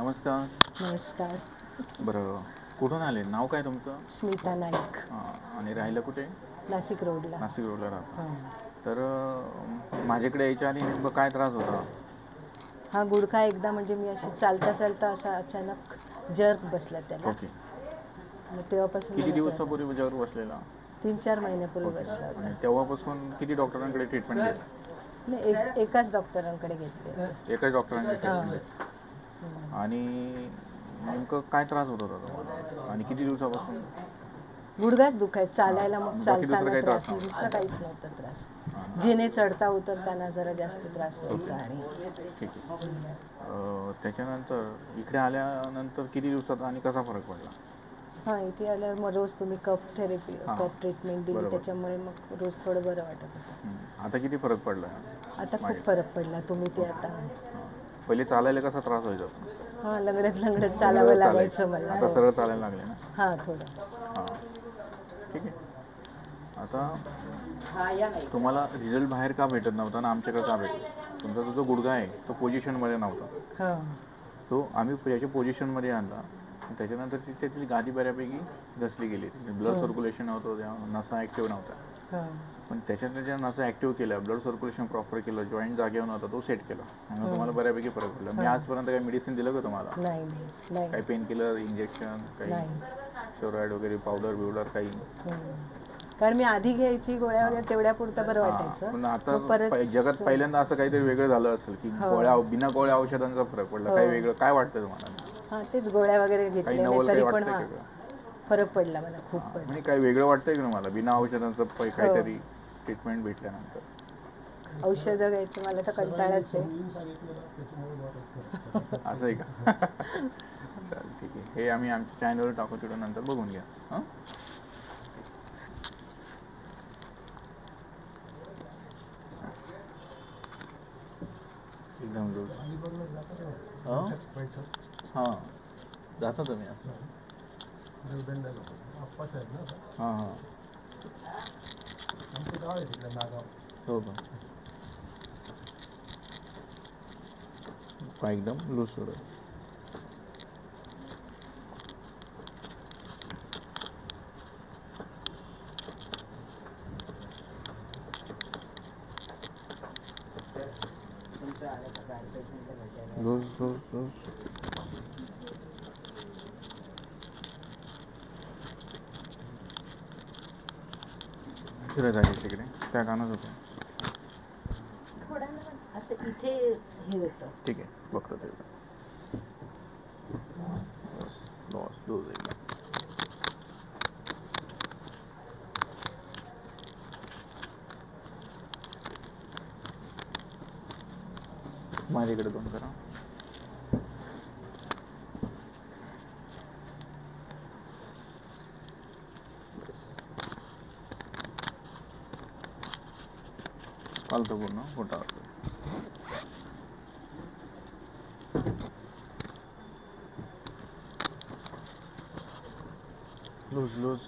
नमस्कार. नमस्कार. बरं, कुठून आले? नाव काय तुमचं? स्मिता नाईक. आणि राहायला कुठे? नाशिक रोडला. नाशिक रोडला राहता. तर माझ्याकडे यायच्या आधी नेमकं काय त्रास होता? हा गुडघा एकदा म्हणजे मी अशी चालता चालता असा अचानक जर्क बसला त्याला. ओके. मग तेव्हापासून किती दिवसापूर्वी त्याच्यावर बसलेला? 3-4 महिन्यापूर्वी बसला होता. आणि तेव्हापासून किती डॉक्टरांकडे ट्रीटमेंट घेतली? नाही, एकाच डॉक्टरांकडे घेतले. एकाच डॉक्टरांकडे ट्रीटमेंट घेतली. आणि नेमकं काय त्रास होत होता तुम्हाला आणि किती दिवसापासून? गुडघाच दुखायचा, चालायला मग चालताना त्रास, दुसरा काहीच नव्हता त्रास. जिने चढता उतरताना जरा जास्त त्रास व्हायचा. आणि ठीक आहे. त्याच्यानंतर इकडे आल्यानंतर किती दिवसात आणि कसा फरक पडला? हां, इथे आल्यावर मग रोज तुम्ही कफ थेरपी कफ ट्रीटमेंट दिली, त्याच्यामुळे मग रोज थोडं बरं वाटत होतं. आता किती फरक पडला? आता खूप फरक पडला. तुम्ही ते आता पहिले चालायला कसा त्रास व्हायचा? हां, लंगडत चालावं लागायचं मला. आता सरळ चालायला लागले ना? हां, थोडं. हां, ठीक आहे. आता तुम्हाला रिझल्ट बाहेर का भेटत नव्हता ना आमच्याकडे का भेटला? तुमचा जो गुडघा आहे तो पोझिशनमध्ये नव्हता. हां, तो आम्ही याच्या पोझिशनमध्ये आणला. त्याच्यानंतर त्याची गादी बऱ्यापैकी घसली गेली. ब्लड सर्क्युलेशन नव्हतं, त्या नसा ॲक्टिव्ह नव्हत्या. पण त्याच्यानंतर ज्या नसा ॲक्टिव्ह केल्या, ब्लड सर्क्युलेशन प्रॉपर केलं, जॉईंट जागेवर नव्हता तो सेट केला. म्हणून तुम्हाला बऱ्यापैकी फरक पडला. मी आजपर्यंत काही मेडिसिन दिलं का तुम्हाला? नाही. काही पेन किलर, इंजेक्शन, काही स्टेरॉइड वगैरे, पावडर बिवडर काही? कारण मी आधी घ्यायची गोळ्या वगैरे तेवढ्या पुरतं बरं वाटायचं. पण आता जगात पहिल्यांदा असं काहीतरी वेगळं झालं असेल की बिना गोळ्या औषधांचा फरक पडला. काही वेगळं काय वाटतं तुम्हाला? हां, तेच गोळ्या वगैरे घेतल्या तरी पण फरक पडला मला, खूप पडला. म्हणजे काही वेगळं वाटतंय की तुम्हाला बिना औषधांचं काहीतरी ट्रीटमेंट भेटल्यानंतर? औषधं घ्यायचं मला तर कंटाळाच आहे. असं आहे का? चालेल, ठीक आहे. हे आम्ही आमच्या चॅनलवर टाकू, तिथून नंतर बघून घ्या. हां, एकदम लूज. हां, जाता तुम्ही असं? हां हां, हो का? पाय एकदम लूज सोडा. Loose loose loose. फिरत आहे तिकडे त्या कानात होतं. असं इथे हे होतं. ठीक आहे, बघतो ते. बस लॉस लूज आहे. माझ्याकडे दोन करा. चालतं पूर्ण मोठा लूज लूज.